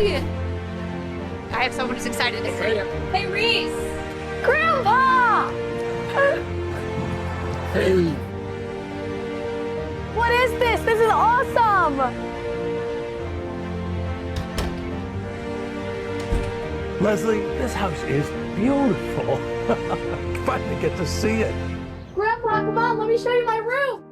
Yay! I have someone who's excited to see you. Hey, Reese! Grandpa! Hey, What is this? This is awesome! Leslie, this house is beautiful. Finally get to see it. Grandpa, come on, let me show you my room.